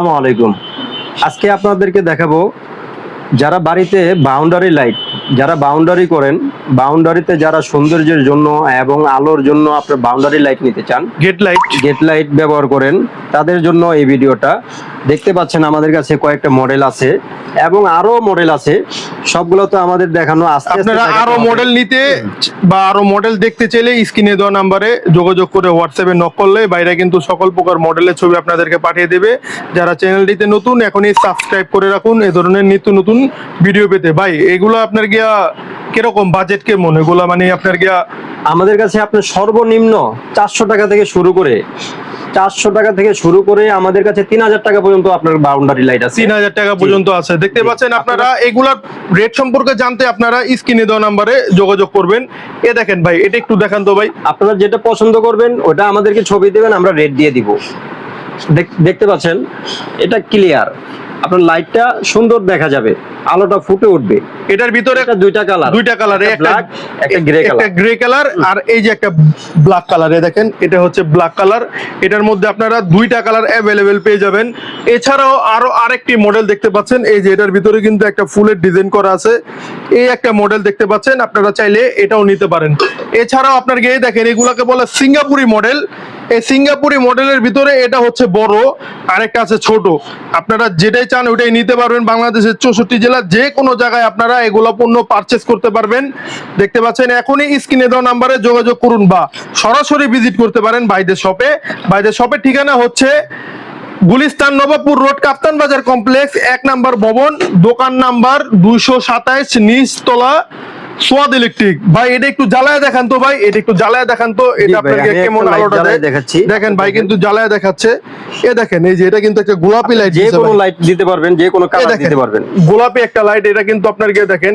আসসালামু আলাইকুম। আজকে আপনাদেরকে দেখাবো যারা বাড়িতে বাউন্ডারি লাইট যারা বাউন্ডারি করেন, বাউন্ডারিতে যারা সৌন্দর্যের জন্য এবং আলোর জন্য আপনার বাউন্ডারি লাইট নিতে চান, গেট লাইট ব্যবহার করেন, তাদের জন্য এই ভিডিওটা। দেখতে পাচ্ছেন আমাদের কাছে কয়েকটা মডেল আছে এবং আরো মডেল আছে, সবগুলো তো আমাদের দেখানো আস্তে আস্তে। আপনারা আরো মডেল নিতে বা আরো মডেল দেখতে চাইলে স্ক্রিনে দেওয়া নাম্বারে যোগাযোগ করে হোয়াটসঅ্যাপে নক করলে বাইরে কিন্তু সকল প্রকার মডেলের ছবি আপনাদেরকে পাঠিয়ে দেবে। যারা চ্যানেলটিতে নতুন এখনই সাবস্ক্রাইব করে রাখুন এই ধরনের নিত্য নতুন ভিডিও পেতে। ভাই এগুলো আপনার গিয়া কিরকম বাজেট কেমন এগুলা, মানে আপনার গিয়া? আমাদের কাছে আপনার সর্বনিম্ন 400 টাকা থেকে শুরু করে 400 টাকা থেকে শুরু করে আমাদের কাছে 3000 টাকা পর্যন্ত আপনার বাউন্ডারি লাইট আছে। 3000 টাকা পর্যন্ত আছে। দেখতে পাচ্ছেন আপনারা এগুলার রেট সম্পর্কে জানতে আপনারা স্ক্রিনে দেওয়া নাম্বারে যোগাযোগ করবেন। এ দেখেন ভাই, এটা একটু দেখান তো ভাই। আপনারা যেটা পছন্দ করবেন ওটা আমাদেরকে ছবি দেবেন, আমরা রেট দিয়ে দিব। দেখতে পাচ্ছেন এটা ক্লিয়ার, আপনার লাইটটা সুন্দর দেখা যাবে, আলোটা ফুটে উঠবে। এটার ভিতরে দুইটা কালার, একটা একটা গ্রে কালার আর এই যে একটা ব্ল্যাক কালার। দেখেন এটা হচ্ছে ব্ল্যাক কালার। এটার মধ্যে আপনারা দুইটা কালার অ্যাভেলেবেল পেয়ে যাবেন। এছাড়াও আরো আরেকটি মডেল দেখতে পাচ্ছেন, এই যে এটার ভিতরে কিন্তু একটা ফুলের ডিজাইন করা আছে। এই একটা মডেল দেখতে পাচ্ছেন, আপনারা চাইলে এটাও নিতে পারেন। এছাড়াও আপনার গিয়ে দেখেন এগুলাকে বলে সিঙ্গাপুরি মডেল। এই সিঙ্গাপুরি মডেলের ভিতরে এটা হচ্ছে বড়, আরেকটা আছে ছোট। আপনারা যেটাই চান ওটাই নিতে পারবেন। বাংলাদেশের 64 জেলার যে কোনো জায়গায় আপনারা এগুলো পণ্য পারচেস করতে পারবেন। দেখতে পাচ্ছেন এখনই স্ক্রিনে দেওয়া নাম্বারে যোগাযোগ করুন বা সরাসরি ভিজিট করতে পারেন ভাইদের শপে। ভাইদের শপের ঠিকানা হচ্ছে গুলিস্তান নবাবপুর রোড, কাপ্তান বাজার কমপ্লেক্স, 1 নম্বর ভবন, দোকান নাম্বার 227, নিচতলা, সোয়াদ ইলেকট্রিক। ভাই এটা একটু জ্বালায় দেখান তো ভাই, এটা একটু জ্বালায় দেখান তো, এটা আপনাকে কেমন আলোটা দেয় দেখাচ্ছি। দেখেন ভাই কিন্তু জ্বালায় দেখাচ্ছে। এ দেখেন এই যে এটা কিন্তু একটা গোলাপি লাইট, যে কোনো লাইট দিতে পারবেন, যে কোনো কালার দিতে পারবেন। গোলাপি একটা লাইট, এটা কিন্তু আপনার গিয়ে দেখেন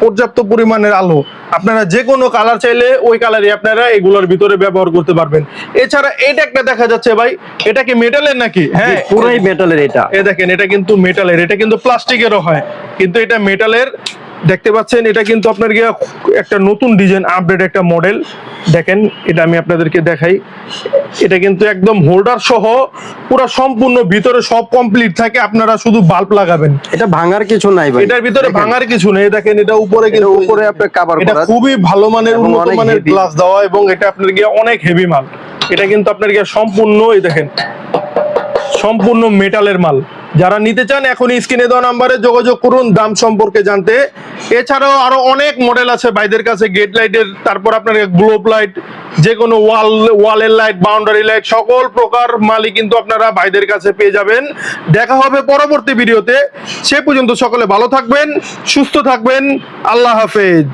পর্যাপ্ত পরিমাণের আলো। আপনারা যে কোনো কালার চাইলে ওই কালারই আপনারা এগুলোর ভিতরে ব্যবহার করতে পারবেন। এছাড়া এটা একটা দেখা যাচ্ছে ভাই, এটা কি মেটালের নাকি? হ্যাঁ পুরোই মেটালের। এটা এ দেখেন এটা কিন্তু মেটালের, এটা কিন্তু প্লাস্টিকেরও হয় কিন্তু এটা মেটালের। দেখতে পাচ্ছেন এটা কিন্তু আপনার গিয়ে একটা নতুন ডিজাইন, আপডেট একটা মডেল। দেখেন এটা আমি আপনাদেরকে দেখাই, এটা কিন্তু একদম হোল্ডার সহ পুরো সম্পূর্ণ ভিতরে সব কমপ্লিট থাকে। আপনারা শুধু বাল্ব লাগাবেন, এটা ভাঙার কিছু নাই ভাই, এটার ভিতরে ভাঙার কিছু নেই। দেখেন এটা উপরে কিন্তু উপরে আপনার কভার এটা করা, খুবই ভালো মানের উন্নত মানের heavy। গ্লাস দেওয়া এবং এটা আপনার গিয়ে অনেক হেভি মাল। এটা কিন্তু আপনার গিয়ে সম্পূর্ণ এই দেখেন সম্পূর্ণ মেটালের মাল। যারা নিতে চান এখনই স্ক্রিনে দেওয়া নাম্বারে যোগাযোগ করুন দাম সম্পর্কে জানতে। এছাড়াও আরো অনেক মডেল আছে ভাইদের কাছে গেট লাইটের, তারপর আপনার গ্লোব লাইট, যে কোনো ওয়ালের লাইট, বাউন্ডারি লাইট, সকল প্রকার মালই কিন্তু আপনারা ভাইদের কাছে পেয়ে যাবেন। দেখা হবে পরবর্তী ভিডিওতে। সে পর্যন্ত সকলে ভালো থাকবেন, সুস্থ থাকবেন। আল্লাহ হাফেজ।